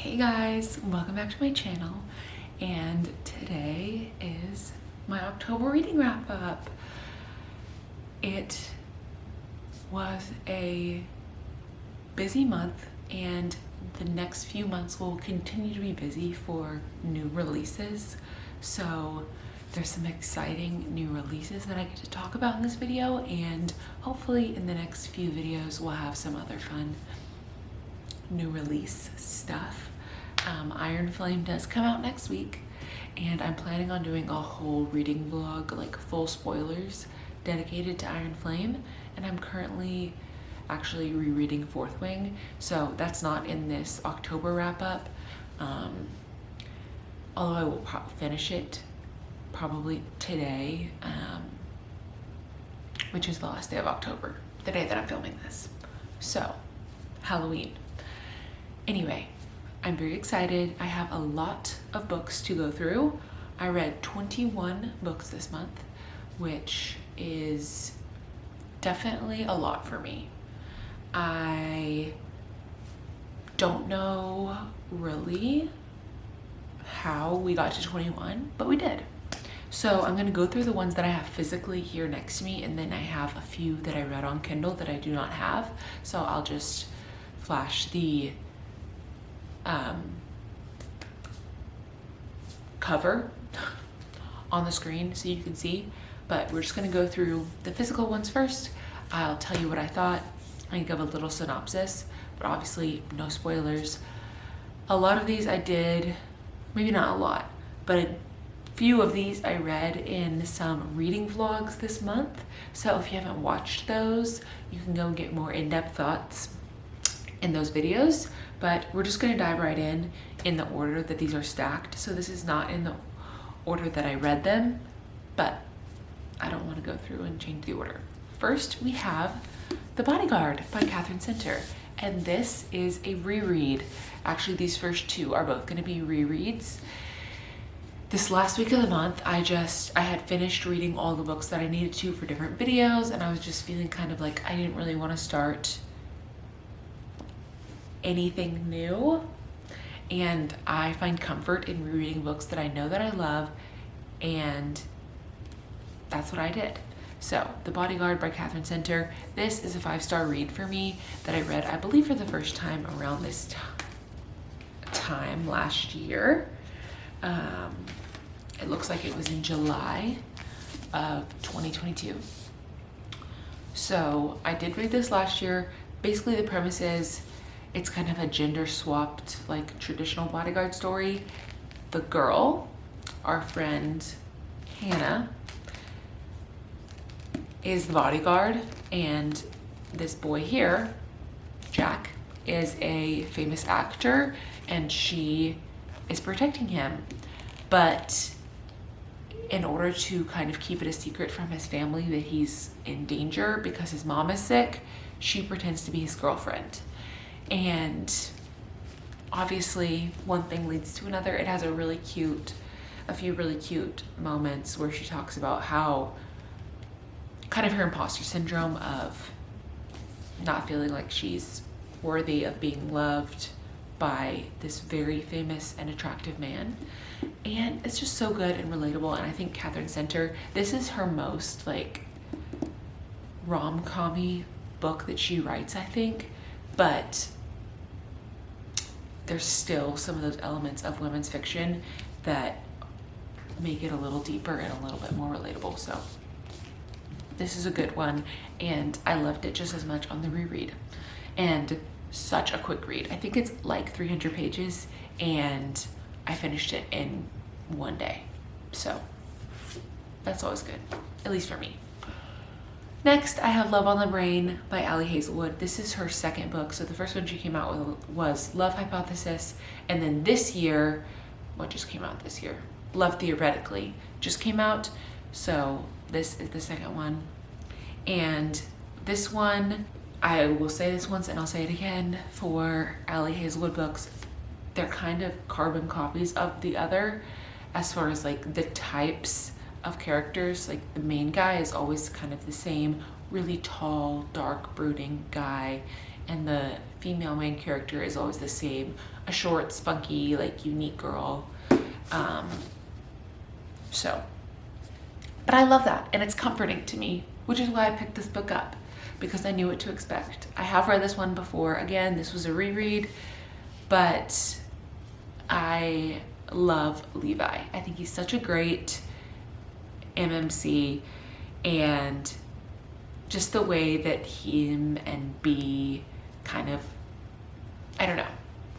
Hey guys, welcome back to my channel, and today is my October reading wrap up. It was a busy month, and the next few months will continue to be busy for new releases. So there's some exciting new releases that I get to talk about in this video, and hopefully in the next few videos we'll have some other fun new release stuff. Iron Flame does come out next week, and I'm planning on doing a whole reading vlog, like full spoilers, dedicated to Iron Flame. And I'm currently actually rereading Fourth Wing, so that's not in this October wrap up. Although I will finish it probably today, which is the last day of October, the day that I'm filming this. So, Halloween. Anyway, I'm very excited. I have a lot of books to go through. I read 21 books this month, which is definitely a lot for me. I don't know really how we got to 21, but we did. So I'm gonna go through the ones that I have physically here next to me, and then I have a few that I read on Kindle that I do not have. So I'll just flash the cover on the screen so you can see, but we're just going to go through the physical ones first. I'll tell you what I thought. I can give a little synopsis, but obviously no spoilers. A lot of these I did, maybe not a lot, but a few of these I read in some reading vlogs this month. So if you haven't watched those, you can go and get more in-depth thoughts in those videos. But we're just going to dive right in the order that these are stacked. So this is not in the order that I read them, but I don't want to go through and change the order. First, we have The Bodyguard by Catherine Center, and this is a reread. Actually, these first two are both going to be rereads. This last week of the month, I had finished reading all the books that I needed to for different videos, and I was just feeling kind of like I didn't really want to start anything new, and I find comfort in rereading books that I know that I love, and that's what I did. So The Bodyguard by Catherine Center, this is a 5-star read for me that I read, I believe, for the first time around this time last year. It looks like it was in July of 2022. So I did read this last year. Basically the premise is it's kind of a gender swapped, like, traditional bodyguard story. The girl, our friend Hannah, is the bodyguard, and this boy here, Jack, is a famous actor, and she is protecting him. But in order to kind of keep it a secret from his family that he's in danger because his mom is sick, she pretends to be his girlfriend. And obviously one thing leads to another. It has a few really cute moments where she talks about how kind of her imposter syndrome of not feeling like she's worthy of being loved by this very famous and attractive man. And it's just so good and relatable. And I think Catherine Center, this is her most like rom-com-y book that she writes, I think, but there's still some of those elements of women's fiction that make it a little deeper and a little bit more relatable. So this is a good one, and I loved it just as much on the reread. And such a quick read. I think it's like 300 pages, and I finished it in one day. So that's always good, at least for me. Next, I have Love on the Brain by Ali Hazelwood. This is her second book. So the first one she came out with was Love Hypothesis. And then this year, what just came out this year? Love Theoretically just came out. So this is the second one. And this one, I will say this once and I'll say it again, for Ali Hazelwood books, they're kind of carbon copies of the other as far as like the types of characters. Like the main guy is always kind of the same, really tall, dark, brooding guy, and the female main character is always the same, a short, spunky, like unique girl. But I love that, and it's comforting to me, which is why I picked this book up, because I knew what to expect. I have read this one before. Again, this was a reread, but I love Levi. I think he's such a great MMC, and just the way that him and B kind of, I don't know,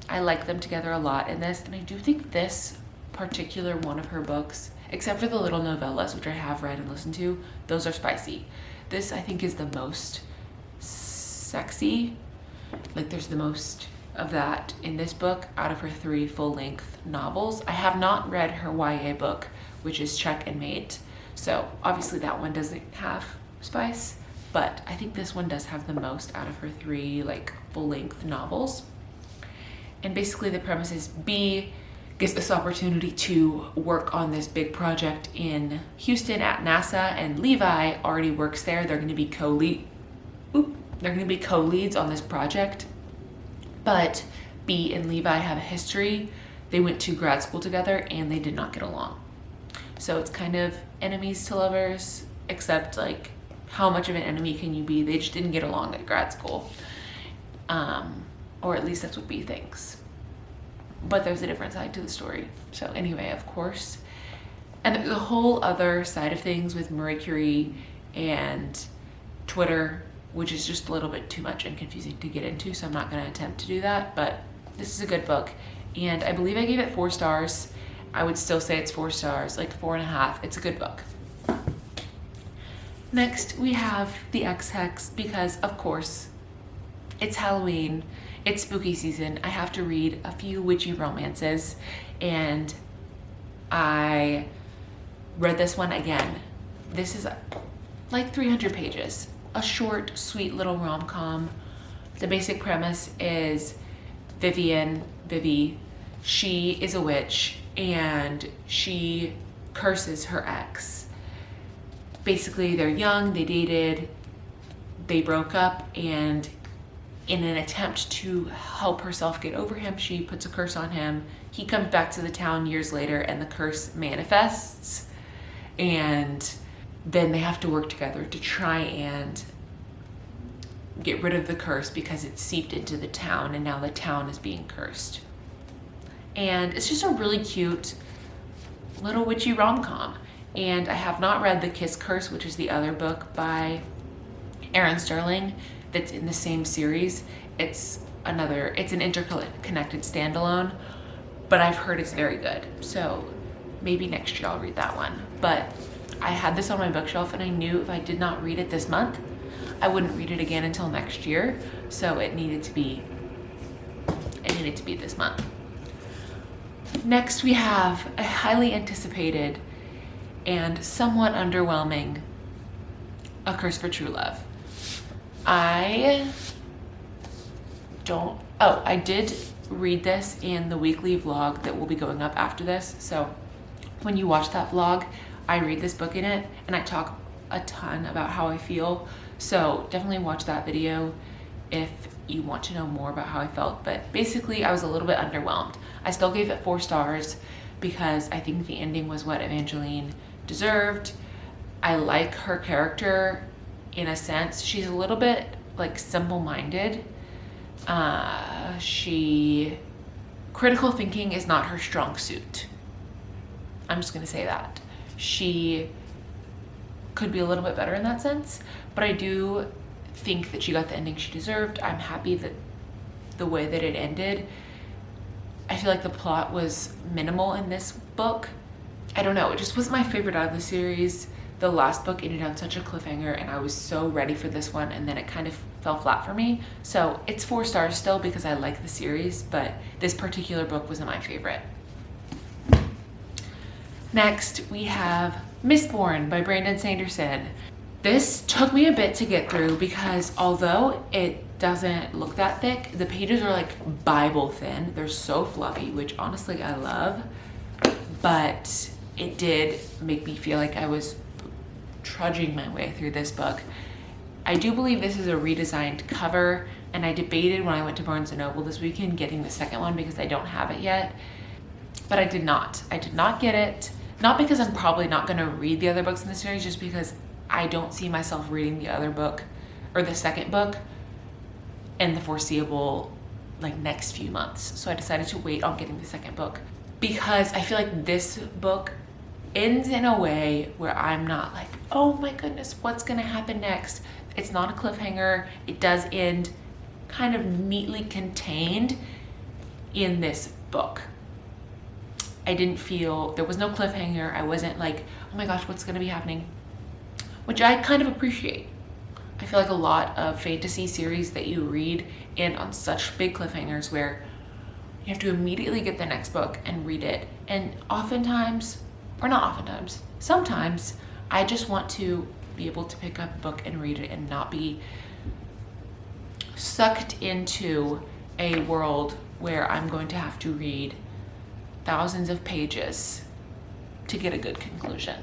I like them together a lot in this. And I do think this particular one of her books, except for the little novellas, which I have read and listened to, those are spicy. This, I think, is the most sexy. Like, there's the most of that in this book out of her 3 full-length novels. I have not read her YA book, which is Check and Mate. So obviously that one doesn't have spice, but I think this one does have the most out of her 3 like full-length novels. And basically the premise is B gets this opportunity to work on this big project in Houston at NASA, and Levi already works there. They're going to be co-leads on this project. But B and Levi have a history. They went to grad school together and they did not get along. So it's kind of enemies to lovers, except like how much of an enemy can you be? They just didn't get along at grad school. Or at least that's what B thinks. But there's a different side to the story. So anyway, of course. And there's a whole other side of things with Marie Curie and Twitter, which is just a little bit too much and confusing to get into, so I'm not going to attempt to do that. But this is a good book, and I believe I gave it 4 stars. I would still say it's 4 stars, like 4.5. It's a good book. Next, we have The Ex-Hex, because of course, it's Halloween, it's spooky season. I have to read a few witchy romances, and I read this one again. This is like 300 pages. A short, sweet little rom-com. The basic premise is Vivi, she is a witch, and she curses her ex. Basically, they're young, they dated, they broke up, and in an attempt to help herself get over him, she puts a curse on him. He comes back to the town years later, and the curse manifests, and then they have to work together to try and get rid of the curse, because it's seeped into the town and now the town is being cursed. And it's just a really cute little witchy rom-com. And I have not read The Kiss Curse, which is the other book by Erin Sterling that's in the same series. It's an interconnected standalone, but I've heard it's very good. So maybe next year I'll read that one. But I had this on my bookshelf, and I knew if I did not read it this month, I wouldn't read it again until next year. So it needed to be this month. Next, we have a highly anticipated and somewhat underwhelming A Curse for True Love. I did read this in the weekly vlog that will be going up after this. So when you watch that vlog, I read this book in it, and I talk a ton about how I feel. So definitely watch that video if you want to know more about how I felt. But basically, I was a little bit underwhelmed. I still gave it 4 stars because I think the ending was what Evangeline deserved. I like her character in a sense. She's a little bit like simple-minded. Critical thinking is not her strong suit. I'm just gonna say that. She could be a little bit better in that sense, but I do think that she got the ending she deserved. I'm happy that the way that it ended. I feel like the plot was minimal in this book. I don't know, it just wasn't my favorite out of the series. The last book ended on such a cliffhanger, and I was so ready for this one, and then it kind of fell flat for me. So it's 4 stars still because I like the series, but this particular book wasn't my favorite. Next, we have Mistborn by Brandon Sanderson. This took me a bit to get through because although it doesn't look that thick, the pages are like Bible thin. They're so fluffy, which honestly I love, but it did make me feel like I was trudging my way through this book. I do believe this is a redesigned cover, and I debated when I went to Barnes & Noble this weekend getting the second one because I don't have it yet, but I did not. I did not get it, not because I'm probably not going to read the other books in the series, just because I don't see myself reading the other book or the second book in the foreseeable like next few months. So I decided to wait on getting the second book because I feel like this book ends in a way where I'm not like, oh my goodness, what's gonna happen next? It's not a cliffhanger. It does end kind of neatly contained in this book. I didn't feel, there was no cliffhanger. I wasn't like, oh my gosh, what's gonna be happening? Which I kind of appreciate. I feel like a lot of fantasy series that you read end on such big cliffhangers where you have to immediately get the next book and read it. And oftentimes, or not oftentimes, sometimes I just want to be able to pick up a book and read it and not be sucked into a world where I'm going to have to read thousands of pages to get a good conclusion.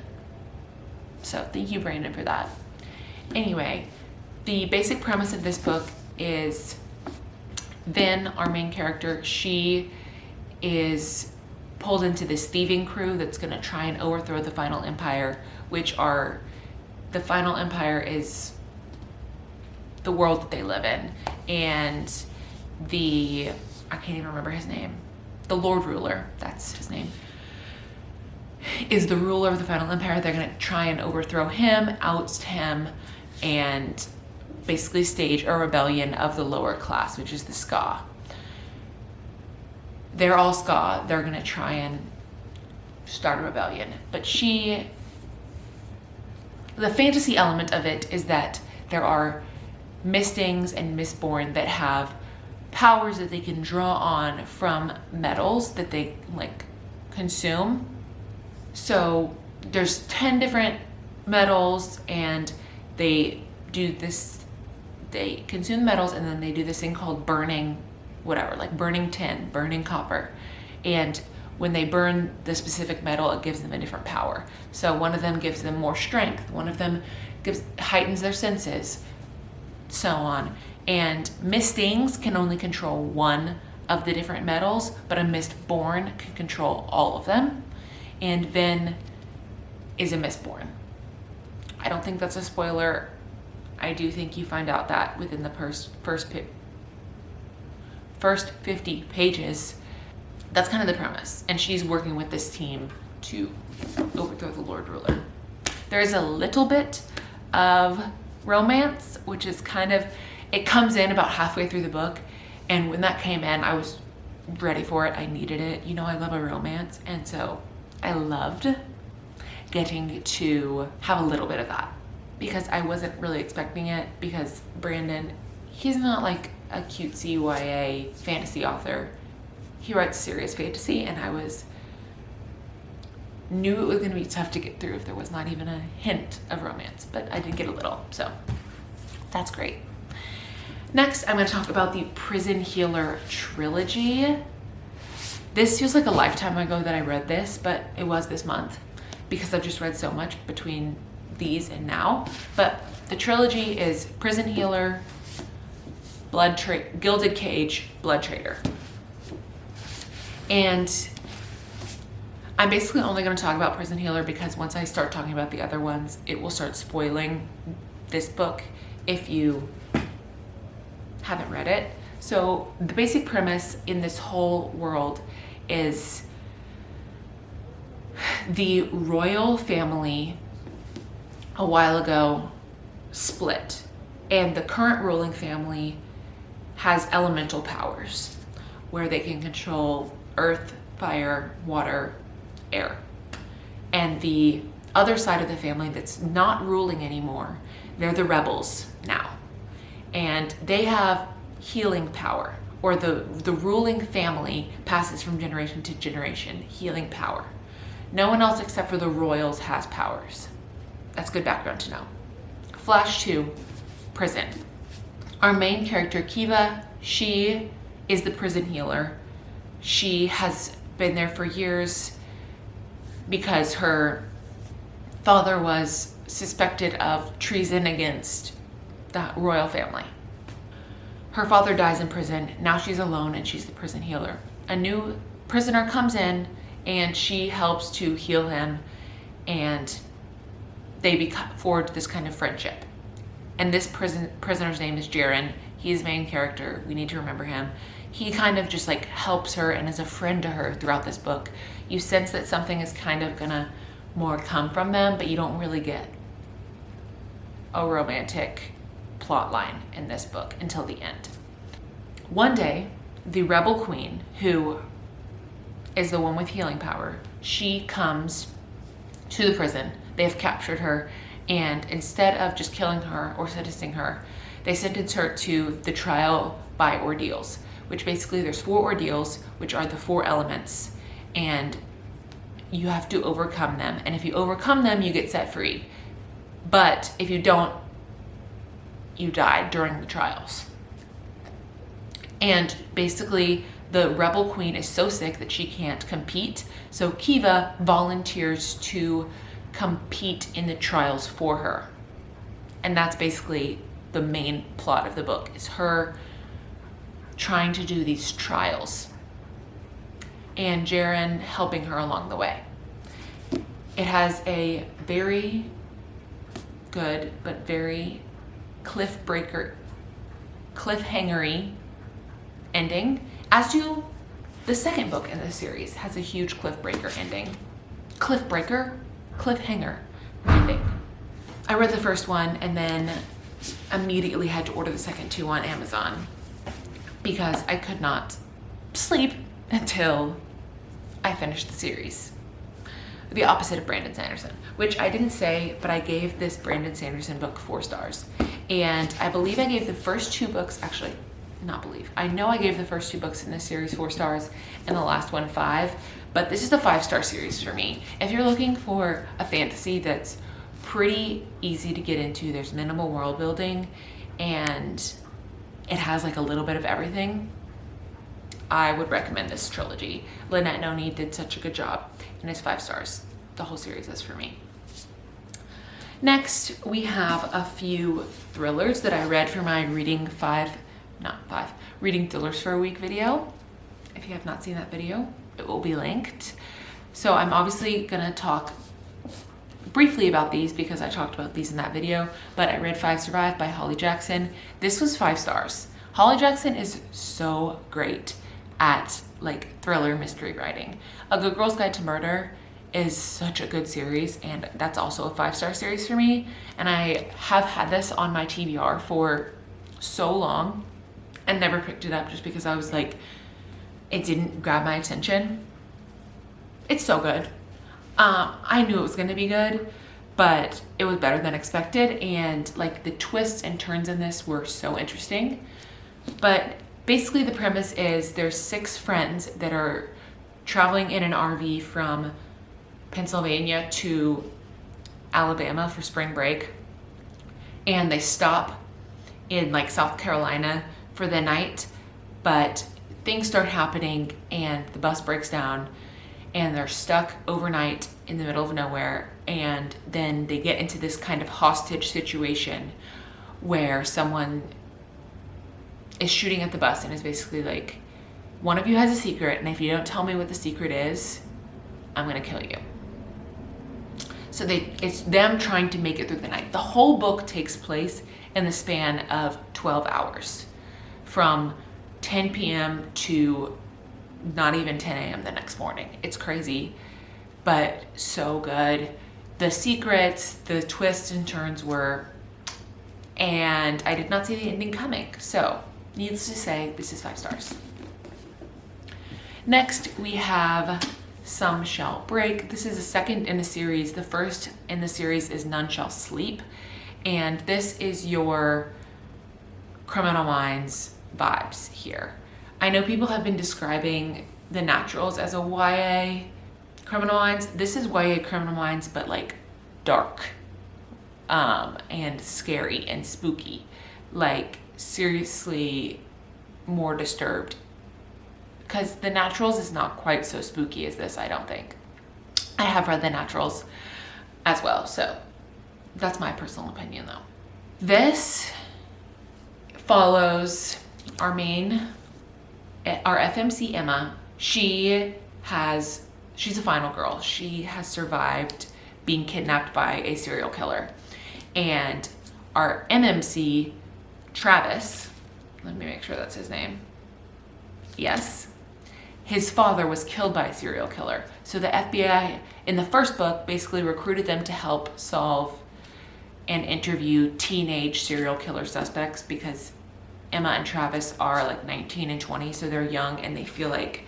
So thank you, Brandon, for that. Anyway, the basic premise of this book is Vin, our main character, she is pulled into this thieving crew that's going to try and overthrow the Final Empire, the Final Empire is the world that they live in. And I can't even remember his name, the Lord Ruler, that's his name, is the ruler of the Final Empire. They're going to try and overthrow him, oust him, and basically stage a rebellion of the lower class, which is the Ska. They're all Ska. They're going to try and start a rebellion. But the fantasy element of it is that there are Mistings and Mistborn that have powers that they can draw on from metals that they like consume. So there's 10 different metals, and they consume metals, and then they do this thing called burning whatever, like burning tin, burning copper. And when they burn the specific metal, it gives them a different power. So one of them gives them more strength, one of them heightens their senses, so on. And Mistings can only control one of the different metals, but a Mistborn can control all of them. And Vin is a Mistborn. I don't think that's a spoiler. I do think you find out that within the first 50 pages. That's kind of the premise. And she's working with this team to overthrow the Lord Ruler. There is a little bit of romance, which is it comes in about halfway through the book. And when that came in, I was ready for it. I needed it. You know, I love a romance. And so I loved getting to have a little bit of that, because I wasn't really expecting it, because Brandon, he's not like a cutesy YA fantasy author. He writes serious fantasy, and I knew it was going to be tough to get through if there was not even a hint of romance, but I did get a little, so that's great. Next, I'm going to talk about the Prison Healer trilogy. This feels like a lifetime ago that I read this, but it was this month because I've just read so much between these and now. But the trilogy is Prison Healer, Gilded Cage, Blood Trader. And I'm basically only going to talk about Prison Healer because once I start talking about the other ones, it will start spoiling this book if you haven't read it. So the basic premise in this whole world is the royal family a while ago split, and the current ruling family has elemental powers where they can control earth, fire, water, air. And the other side of the family that's not ruling anymore, they're the rebels now. And they have healing power, or the ruling family passes from generation to generation, healing power. No one else except for the royals has powers. That's good background to know. Flash to prison. Our main character, Kiva, she is the prison healer. She has been there for years because her father was suspected of treason against the royal family. Her father dies in prison. Now she's alone and she's the prison healer. A new prisoner comes in and she helps to heal him, and they forge this kind of friendship. And this prisoner's name is Jaren. He's the main character. We need to remember him. He kind of just like helps her and is a friend to her throughout this book. You sense that something is kind of gonna more come from them, but you don't really get a romantic plot line in this book until the end. One day, the rebel queen, who is the one with healing power, she comes to the prison. They have captured her, and instead of just killing her or sentencing her, they sentence her to the trial by ordeals, which basically there's 4 ordeals, which are the 4 elements, and you have to overcome them. And if you overcome them, you get set free. But if you don't, you die during the trials. And basically, the rebel queen is so sick that she can't compete. So Kiva volunteers to compete in the trials for her. And that's basically the main plot of the book, is her trying to do these trials and Jaren helping her along the way. It has a very good but very cliffhangery ending, as do the second book in this series. Has a huge cliffhanger ending. Cliffhanger ending. I read the first one and then immediately had to order the second 2 on Amazon because I could not sleep until I finished the series. The opposite of Brandon Sanderson, which I didn't say, but I gave this Brandon Sanderson book 4 stars. And I believe I gave the first 2 books, actually, not believe, I know I gave the first 2 books in this series 4 stars and the last one 5, but this is a 5-star series for me. If you're looking for a fantasy that's pretty easy to get into, there's minimal world building, and it has like a little bit of everything, I would recommend this trilogy. Lynette Noni did such a good job, and it's 5 stars. The whole series is for me. Next, we have a few thrillers that I read for my reading thrillers for a week video. If you have not seen that video, it will be linked. So I'm obviously gonna talk briefly about these because I talked about these in that video, but I read 5 Survive by Holly Jackson. This was 5 stars. Holly Jackson is so great at like thriller mystery writing. A Good Girl's Guide to Murder is such a good series, and that's also a 5-star series for me. And I have had this on my TBR for so long and never picked it up just because I was like, it didn't grab my attention. It's so good. I knew it was gonna be good, but it was better than expected, and like the twists and turns in this were so interesting. But basically the premise is there's 6 friends that are traveling in an RV from Pennsylvania to Alabama for spring break, and they stop in like South Carolina for the night, but things start happening and the bus breaks down and they're stuck overnight in the middle of nowhere, and then they get into this kind of hostage situation where someone is shooting at the bus and is basically like, one of you has a secret, and if you don't tell me what the secret is, I'm gonna kill you. So it's them trying to make it through the night. The whole book takes place in the span of 12 hours, from 10 p.m. to not even 10 a.m. the next morning. It's crazy, but so good. The secrets, the twists and turns were, and I did not see the ending coming. So needless to say, this is 5 stars. Next, we have Some Shall Break. This is the second in the series. The first in the series is None Shall Sleep. And this is your Criminal Minds vibes here. I know people have been describing The Naturals as a YA Criminal Minds. This is YA Criminal Minds, but like dark and scary and spooky. Like seriously more disturbed. Because The Naturals is not quite so spooky as this, I don't think. I have read The Naturals as well, so that's my personal opinion though. This follows our FMC Emma, she's a final girl. She has survived being kidnapped by a serial killer. And our MMC, Travis, let me make sure that's his name. Yes. His father was killed by a serial killer. So the FBI in the first book basically recruited them to help solve and interview teenage serial killer suspects, because Emma and Travis are like 19 and 20, so they're young, and they feel like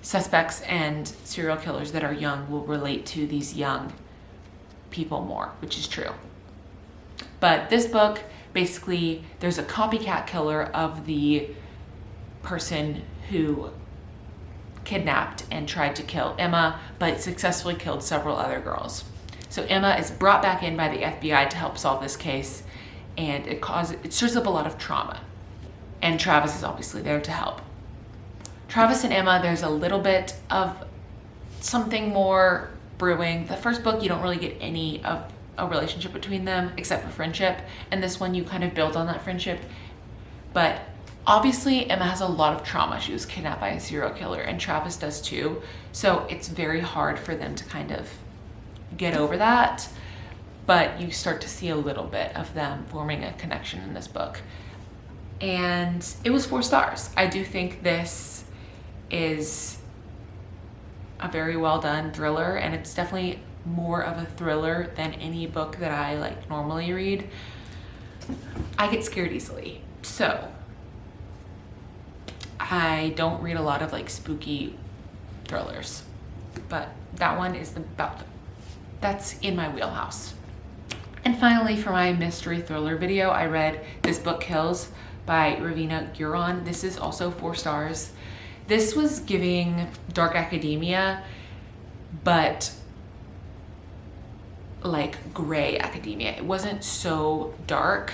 suspects and serial killers that are young will relate to these young people more, which is true. But this book, basically, there's a copycat killer of the person who kidnapped and tried to kill Emma, but successfully killed several other girls. So Emma is brought back in by the FBI to help solve this case, and it stirs up a lot of trauma. And Travis is obviously there to help. Travis and Emma, there's a little bit of something more brewing. The first book, you don't really get any of a relationship between them except for friendship. And this one, you kind of build on that friendship. But obviously, Emma has a lot of trauma. She was kidnapped by a serial killer, and Travis does too. So it's very hard for them to kind of get over that. But you start to see a little bit of them forming a connection in this book. And it was 4 stars. I do think this is a very well done thriller, and it's definitely more of a thriller than any book that I like normally read. I get scared easily, so I don't read a lot of like spooky thrillers, but that one is that's in my wheelhouse. And finally, for my mystery thriller video, I read This Book Kills by Ravina Guron. This is also 4 stars. This was giving dark academia, but like gray academia. It wasn't so dark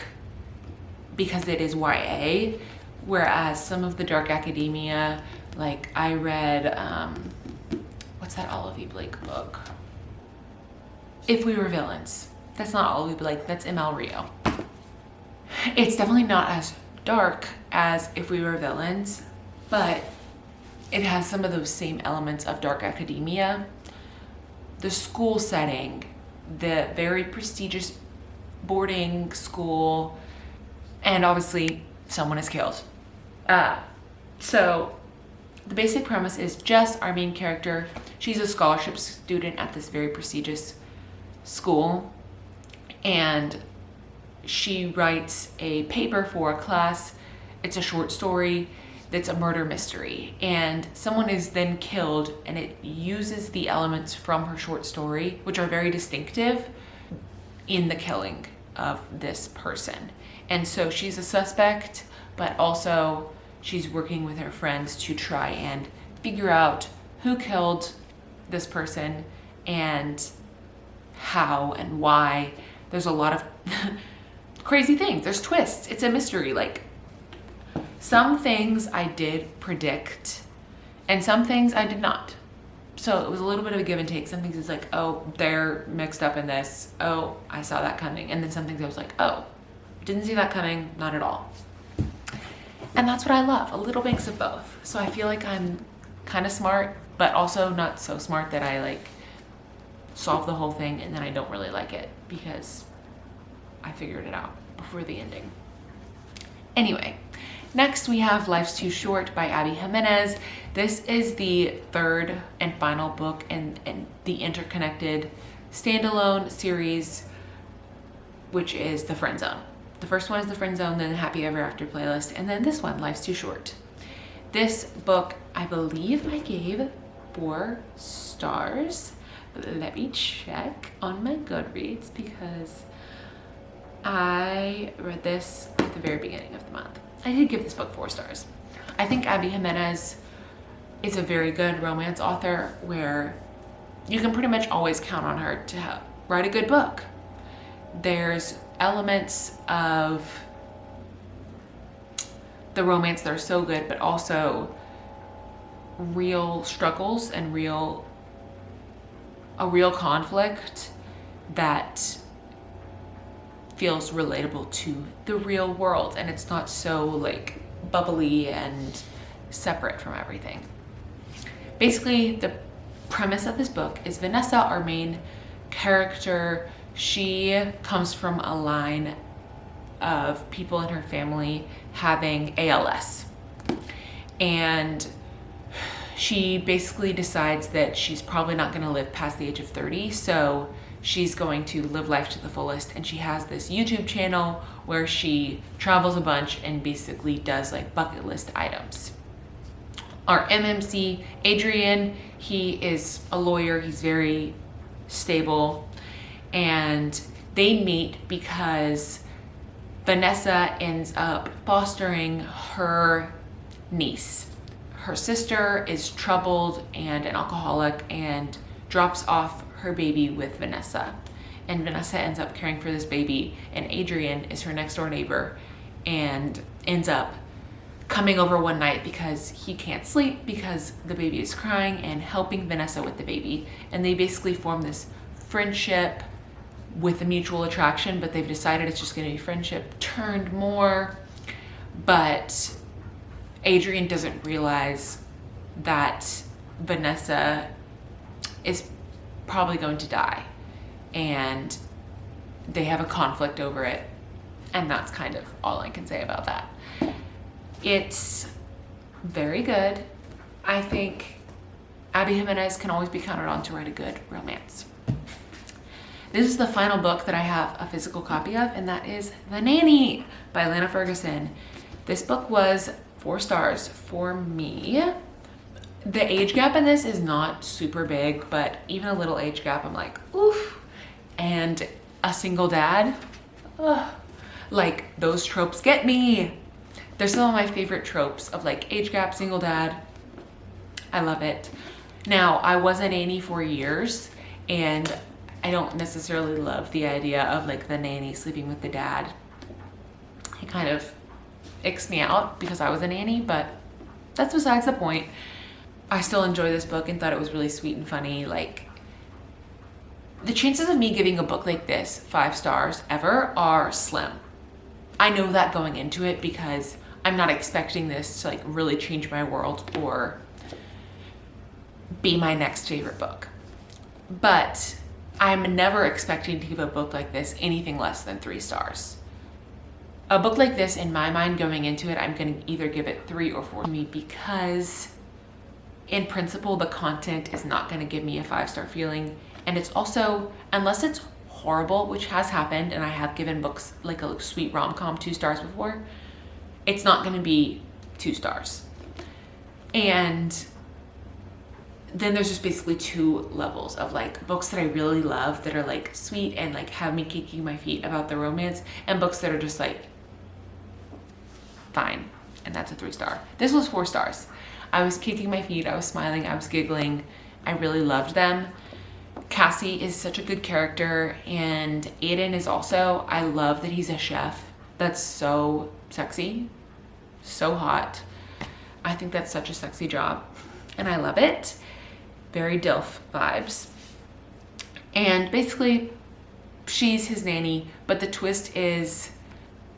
because it is YA, whereas some of the dark academia, like I read, what's that Olive Blake book? If We Were Villains. That's not Olive Blake, that's ML Rio. It's definitely not as dark as If We Were Villains, but it has some of those same elements of dark academia. The school setting, the very prestigious boarding school, and obviously someone is killed. So the basic premise is Jess, our main character, she's a scholarship student at this very prestigious school, and she writes a paper for a class. It's a short story that's a murder mystery, and someone is then killed, and it uses the elements from her short story, which are very distinctive, in the killing of this person. And so she's a suspect, but also she's working with her friends to try and figure out who killed this person and how and why. There's a lot of crazy things. There's twists. It's a mystery. Like, some things I did predict and some things I did not. So it was a little bit of a give and take. Some things it's like, oh, they're mixed up in this. Oh, I saw that coming. And then some things I was like, oh, didn't see that coming, not at all. And that's what I love, a little mix of both. So I feel like I'm kind of smart, but also not so smart that I like solve the whole thing and then I don't really like it because I figured it out before the ending. Anyway, next we have Life's Too Short by Abby Jimenez. This is the 3rd and final book in the interconnected standalone series, which is The Friend Zone. The first one is The Friend Zone, then the Happy Ever After playlist, and then this one, Life's Too Short. This book, I believe I gave 4 stars. Let me check on my Goodreads because I read this at the very beginning of the month. I did give this book 4 stars. I think Abby Jimenez is a very good romance author where you can pretty much always count on her to write a good book. There's elements of the romance that are so good, but also real struggles and a real conflict that feels relatable to the real world, and it's not so like bubbly and separate from everything. Basically, the premise of this book is Vanessa, our main character, she comes from a line of people in her family having ALS. And she basically decides that she's probably not going to live past the age of 30, so she's going to live life to the fullest. And she has this YouTube channel where she travels a bunch and basically does like bucket list items. Our MMC, Adrian, he is a lawyer, he's very stable, and they meet because Vanessa ends up fostering her niece. Her sister is troubled and an alcoholic and drops off her baby with Vanessa. And Vanessa ends up caring for this baby, and Adrian is her next door neighbor and ends up coming over one night because he can't sleep because the baby is crying and helping Vanessa with the baby. And they basically form this friendship with a mutual attraction, but they've decided it's just going to be friendship turned more. But Adrian doesn't realize that Vanessa is probably going to die, and they have a conflict over it, and that's kind of all I can say about that. It's very good. I think Abby Jimenez can always be counted on to write a good romance. This is the final book that I have a physical copy of, and that is The Nanny by Lana Ferguson. This book was 4 stars for me. The age gap in this is not super big, but even a little age gap, I'm like, oof. And a single dad, ugh. Like, those tropes get me. They're some of my favorite tropes of like age gap, single dad. I love it. Now, I was a nanny for years, and I don't necessarily love the idea of like the nanny sleeping with the dad. It kind of icks me out because I was a nanny, but that's besides the point. I still enjoy this book and thought it was really sweet and funny. Like, the chances of me giving a book like this 5 stars ever are slim. I know that going into it because I'm not expecting this to like really change my world or be my next favorite book. But I'm never expecting to give a book like this anything less than 3 stars. A book like this, in my mind, going into it, I'm going to either give it 3 or 4 to me because in principle, the content is not going to give me a 5-star feeling. And it's also, unless it's horrible, which has happened, and I have given books like a sweet rom-com 2 stars before, it's not going to be 2 stars. And then there's just basically 2 levels of like books that I really love that are like sweet and like have me kicking my feet about the romance, and books that are just like fine, and that's a 3 star. This was 4 stars. I was kicking my feet, I was smiling, I was giggling. I really loved them. Cassie is such a good character, and Aiden is also, I love that he's a chef. That's so sexy, so hot. I think that's such a sexy job, and I love it. Very DILF vibes. And basically, she's his nanny, but the twist is,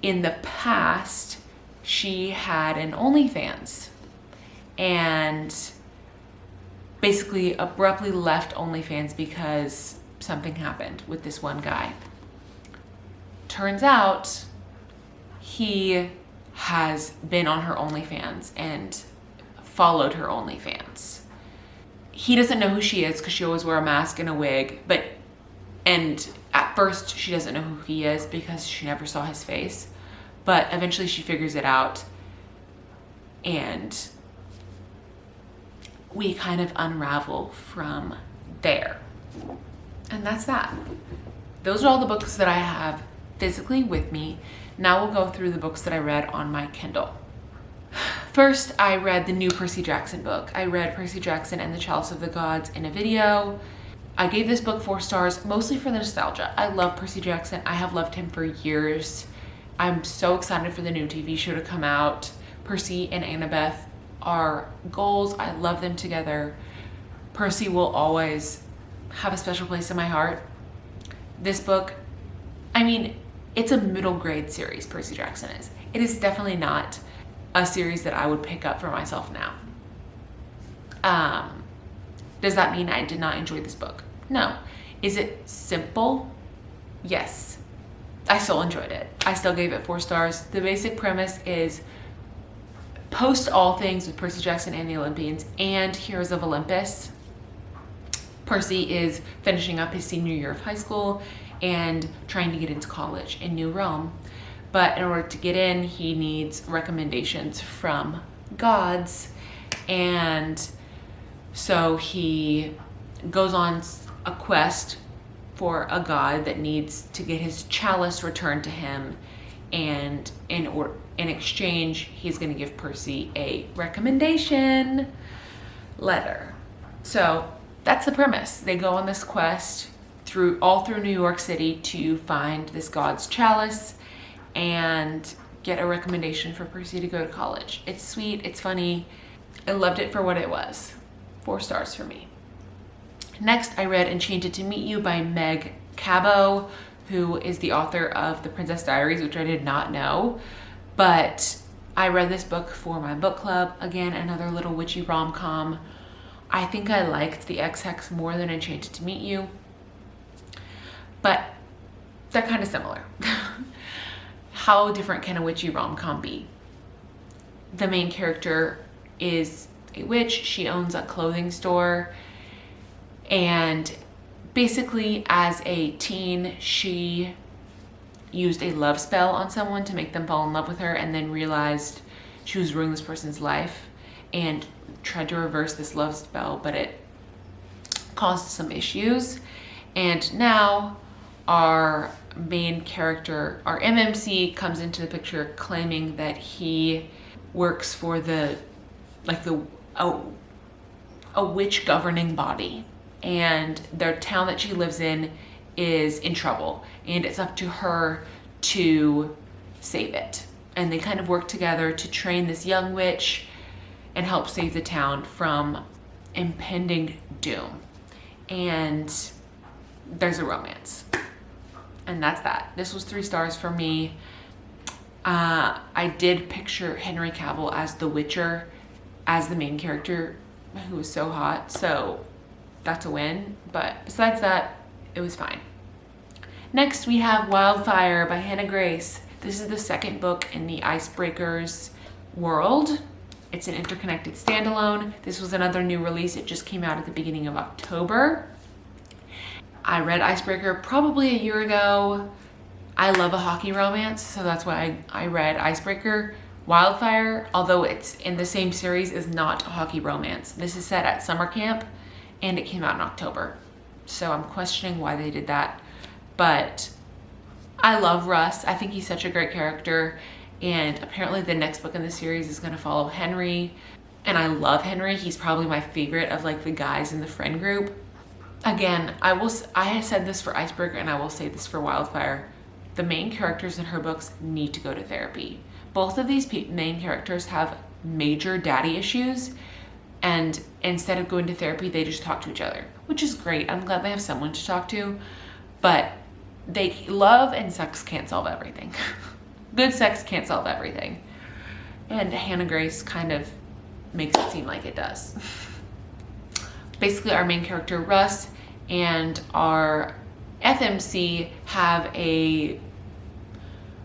in the past, she had an OnlyFans, and basically abruptly left OnlyFans because something happened with this one guy. Turns out he has been on her OnlyFans and followed her OnlyFans. He doesn't know who she is because she always wears a mask and a wig, and at first she doesn't know who he is because she never saw his face, but eventually she figures it out, and we kind of unravel from there. And that's that. Those are all the books that I have physically with me. Now we'll go through the books that I read on my Kindle. First, I read the new Percy Jackson book. I read Percy Jackson and the Chalice of the Gods in a video. I gave this book 4 stars, mostly for the nostalgia. I love Percy Jackson. I have loved him for years. I'm so excited for the new TV show to come out. Percy and Annabeth are goals. I love them together. Percy will always have a special place in my heart. This book, I mean, it's a middle grade series, Percy Jackson is. It is definitely not a series that I would pick up for myself now. Does that mean I did not enjoy this book? No. Is it simple? Yes. I still enjoyed it. I still gave it 4 stars. The basic premise is post All Things with Percy Jackson and the Olympians and Heroes of Olympus. Percy is finishing up his senior year of high school and trying to get into college in New Rome. But in order to get in, he needs recommendations from gods. And so he goes on a quest for a god that needs to get his chalice returned to him. And in exchange, he's going to give Percy a recommendation letter. So that's the premise. They go on this quest all through New York City to find this god's chalice and get a recommendation for Percy to go to college. It's sweet, it's funny. I loved it for what it was. 4 stars for me. Next, I read Enchanted to Meet You by Meg Cabot, who is the author of The Princess Diaries, which I did not know. But I read this book for my book club. Again, another little witchy rom-com. I think I liked The Ex-Hex more than Enchanted to Meet You, but they're kind of similar. How different can a witchy rom-com be? The main character is a witch. She owns a clothing store, and basically as a teen, she used a love spell on someone to make them fall in love with her, and then realized she was ruining this person's life and tried to reverse this love spell, but it caused some issues. And now our main character, our MMC, comes into the picture claiming that he works for a witch governing body, and the town that she lives in is in trouble, and it's up to her to save it. And they kind of work together to train this young witch and help save the town from impending doom. And there's a romance. And that's that. This was 3 stars for me. I did picture Henry Cavill as the Witcher, as the main character, who was so hot. So that's a win. But besides that, it was fine. Next, we have Wildfire by Hannah Grace. This is the 2nd book in the Icebreakers world. It's an interconnected standalone. This was another new release. It just came out at the beginning of October. I read Icebreaker probably a year ago. I love a hockey romance, so that's why I read Icebreaker. Wildfire, although it's in the same series, is not a hockey romance. This is set at summer camp, and it came out in October. So I'm questioning why they did that. But I love Russ. I think he's such a great character. And apparently the next book in the series is going to follow Henry. And I love Henry. He's probably my favorite of like the guys in the friend group. Again, I have said this for Icebreaker, and I will say this for Wildfire. The main characters in her books need to go to therapy. Both of these main characters have major daddy issues, and instead of going to therapy, they just talk to each other, which is great. I'm glad they have someone to talk to, but love and sex can't solve everything. Good sex can't solve everything. And Hannah Grace kind of makes it seem like it does. Basically, our main character, Russ, and our FMC have a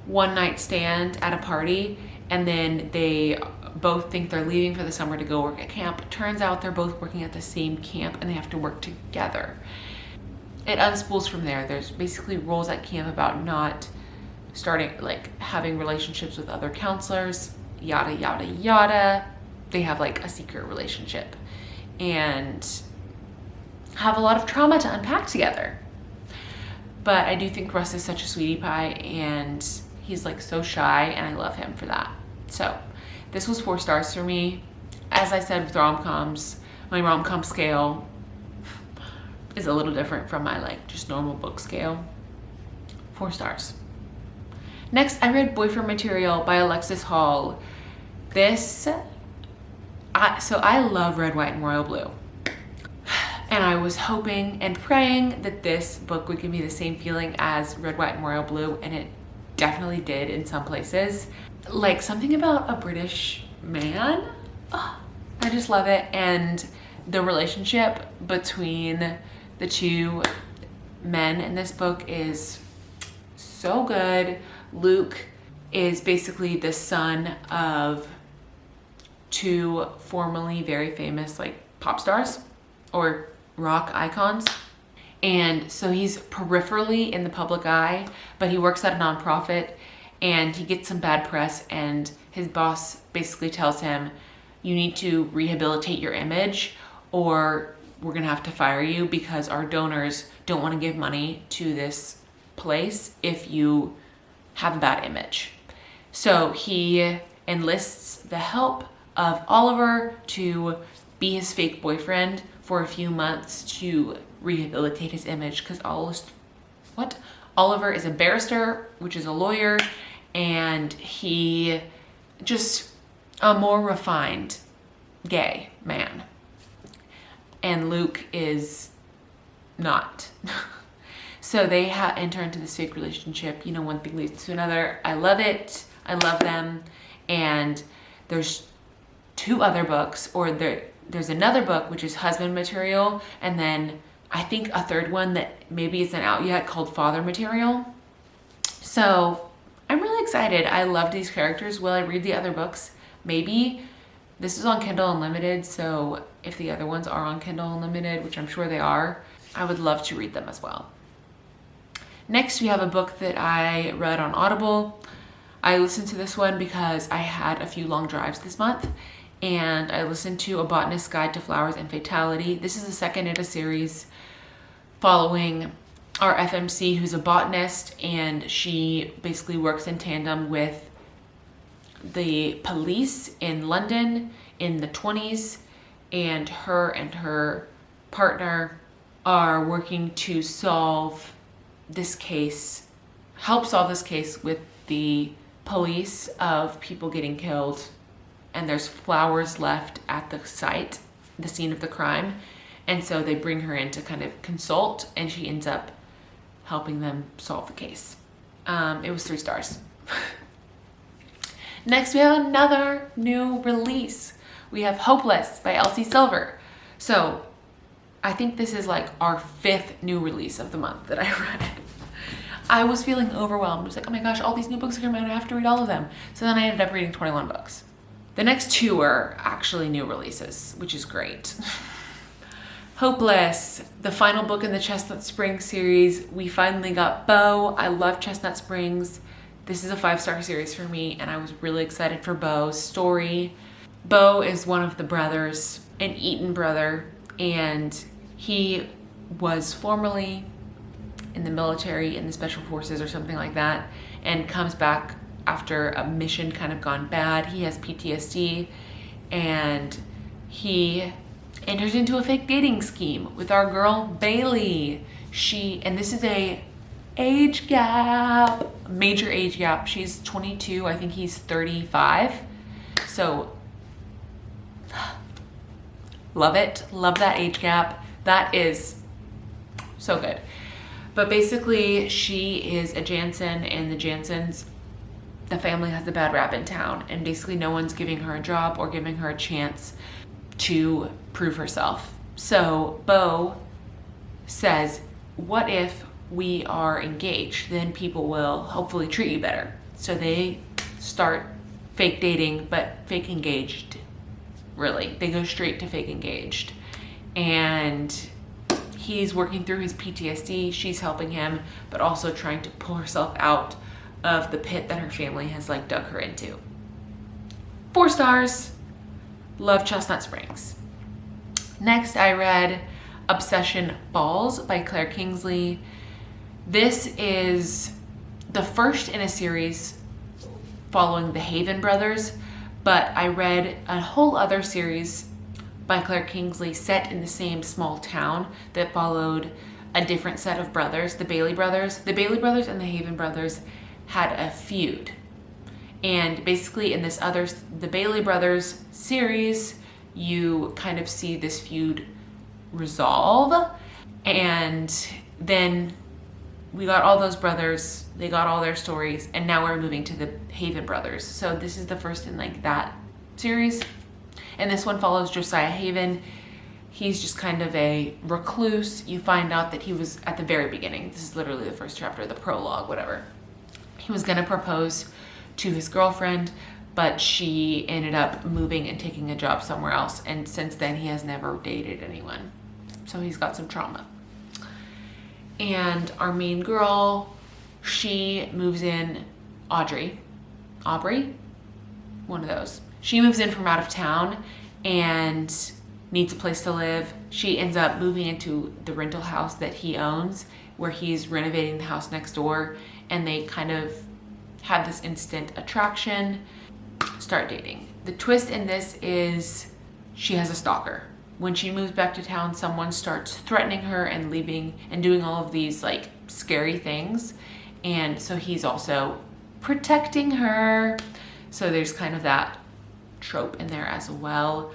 one-night stand at a party, and then they both think they're leaving for the summer to go work at camp. Turns out they're both working at the same camp, and they have to work together. It unspools from there. There's basically rules at camp about not having relationships with other counselors, yada, yada, yada. They have like a secret relationship and have a lot of trauma to unpack together. But I do think Russ is such a sweetie pie, and he's like so shy, and I love him for that. So this was 4 stars for me. As I said with rom-coms, my rom-com scale is a little different from my like just normal book scale. 4 stars. Next, I read Boyfriend Material by Alexis Hall. I love Red, White, and Royal Blue. And I was hoping and praying that this book would give me the same feeling as Red, White, and Royal Blue, and it definitely did in some places. like something about a British man. Oh, I just love it. And the relationship between the two men in this book is so good. Luke is basically the son of two formerly very famous like pop stars or rock icons. And so he's peripherally in the public eye, but he works at a nonprofit and he gets some bad press, and his boss basically tells him, you need to rehabilitate your image or we're gonna have to fire you because our donors don't want to give money to this place if you have a bad image. So he enlists the help of Oliver to be his fake boyfriend for a few months to rehabilitate his image, because Oliver is a barrister, which is a lawyer, and he just a more refined gay man. And Luke is not. So they enter into this fake relationship. You know, one thing leads to another. I love it. I love them. And there's two other books, or there's another book which is husband material, and then I think a third one that maybe isn't out yet called father material. So I'm really excited. I love these characters. Will I read the other books? Maybe. This is on Kindle Unlimited, so if the other ones are on Kindle Unlimited, which I'm sure they are, I would love to read them as well. Next, we have a book that I read on Audible. I listened to this one because I had a few long drives this month, and I listened to A Botanist's Guide to Flowers and Fatality. This is the second in a series following our FMC, who's a botanist, and she basically works in tandem with the police in London in the 20s, and her partner are working to solve this case, help solve this case with the police of people getting killed, and there's flowers left at the site, the scene of the crime, and so they bring her in to kind of consult, and she ends up helping them solve the case. It was 3 stars. Next, we have another new release. We have Hopeless by Elsie Silver. So I think this is like our 5th new release of the month that I read. I was feeling overwhelmed. I was like, oh my gosh, all these new books are coming out. I have to read all of them. So then I ended up reading 21 books. The next 2 are actually new releases, which is great. Hopeless, the final book in the Chestnut Springs series. We finally got Beau. I love Chestnut Springs. This is a 5-star series for me, and I was really excited for Beau's story. Beau is one of the brothers, an Eaton brother, and he was formerly in the military, in the special forces or something like that, and comes back after a mission kind of gone bad. He has PTSD, and he enters into a fake dating scheme with our girl Bailey. And this is a age gap, major age gap. She's 22, I think he's 35. So love it, love that age gap. That is so good. But basically she is a Jansen, and the Jansens, the family has a bad rap in town, and basically no one's giving her a job or giving her a chance to prove herself. So Beau says, what if we are engaged? Then people will hopefully treat you better. So they start fake dating, but fake engaged, really. They go straight to fake engaged. And he's working through his PTSD, she's helping him, but also trying to pull herself out of the pit that her family has like dug her into. 4 stars. Love Chestnut Springs. Next, I read Obsession Falls by Claire Kingsley. This is the first in a series following the Haven brothers, but I read a whole other series by Claire Kingsley set in the same small town that followed a different set of brothers, the Bailey brothers. The Bailey brothers and the Haven brothers had a feud. And basically in this the Bailey brothers series, you kind of see this feud resolve. And then we got all those brothers, they got all their stories, and now we're moving to the Haven brothers. So this is the first in like that series. And this one follows Josiah Haven. He's just kind of a recluse. You find out that he was at the very beginning. This is literally the first chapter, the prologue, whatever. He was gonna propose to his girlfriend, but she ended up moving and taking a job somewhere else. And since then he has never dated anyone. So he's got some trauma. And our main girl, she moves in, Aubrey, one of those. She moves in from out of town and needs a place to live. She ends up moving into the rental house that he owns, where he's renovating the house next door, and they kind of have this instant attraction, start dating. The twist in this is she has a stalker. When she moves back to town, someone starts threatening her and leaving and doing all of these like scary things. And so he's also protecting her. So there's kind of that trope in there as well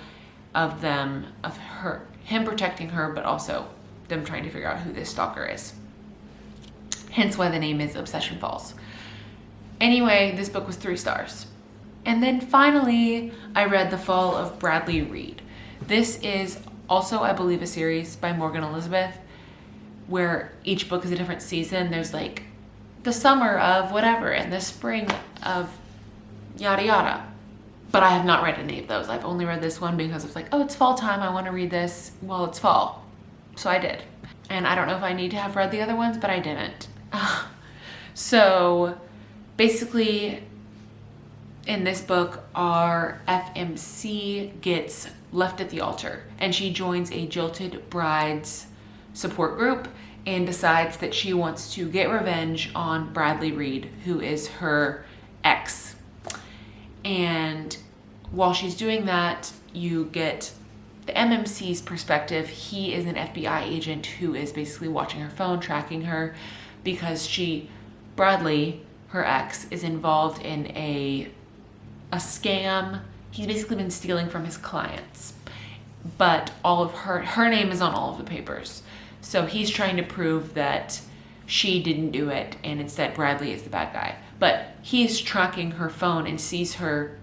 of him protecting her, but also them trying to figure out who this stalker is. Hence why the name is Obsession Falls. Anyway, this book was 3 stars. And then finally, I read The Fall of Bradley Reed. This is also, I believe, a series by Morgan Elizabeth, where each book is a different season. There's like the summer of whatever and the spring of yada yada. But I have not read any of those. I've only read this one because it's like, oh, it's fall time, I want to read this. Well, it's fall. So I did. And I don't know if I need to have read the other ones, but I didn't. So basically, in this book, our FMC gets left at the altar, and she joins a jilted bride's support group and decides that she wants to get revenge on Bradley Reed, who is her ex. And while she's doing that, you get the MMC's perspective. He is an FBI agent who is basically watching her phone, tracking her, because Bradley, her ex, is involved in a scam. He's basically been stealing from his clients, but all of her name is on all of the papers. So he's trying to prove that she didn't do it, and instead Bradley is the bad guy. But he's tracking her phone and sees her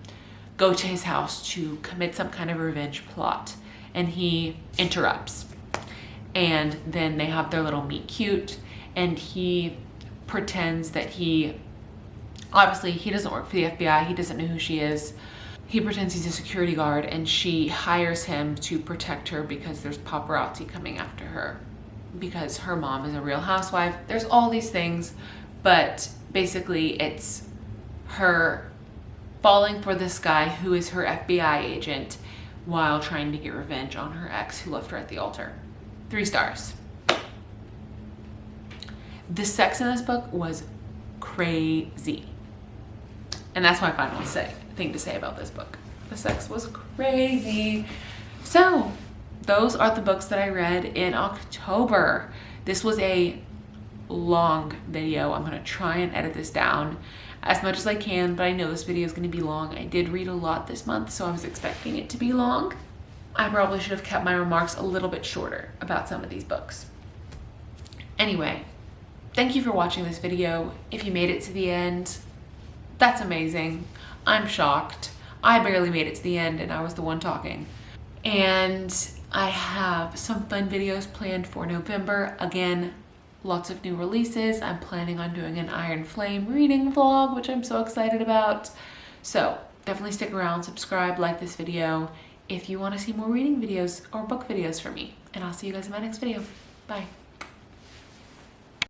go to his house to commit some kind of revenge plot, and he interrupts. And then they have their little meet cute, and he pretends that obviously he doesn't work for the FBI, he doesn't know who she is. He pretends he's a security guard, and she hires him to protect her because there's paparazzi coming after her, because her mom is a real housewife. There's all these things, but basically it's her falling for this guy who is her FBI agent while trying to get revenge on her ex who left her at the altar. 3 stars. The sex in this book was crazy. And that's my final thing to say about this book. The sex was crazy. So those are the books that I read in October. This was a long video. I'm gonna try and edit this down as much as I can, but I know this video is gonna be long. I did read a lot this month, so I was expecting it to be long. I probably should have kept my remarks a little bit shorter about some of these books. Anyway, thank you for watching this video. If you made it to the end, that's amazing. I'm shocked. I barely made it to the end and I was the one talking. And I have some fun videos planned for November. Again, lots of new releases. I'm planning on doing an Iron Flame reading vlog, which I'm so excited about. So definitely stick around, subscribe, like this video if you want to see more reading videos or book videos from me. And I'll see you guys in my next video. Bye.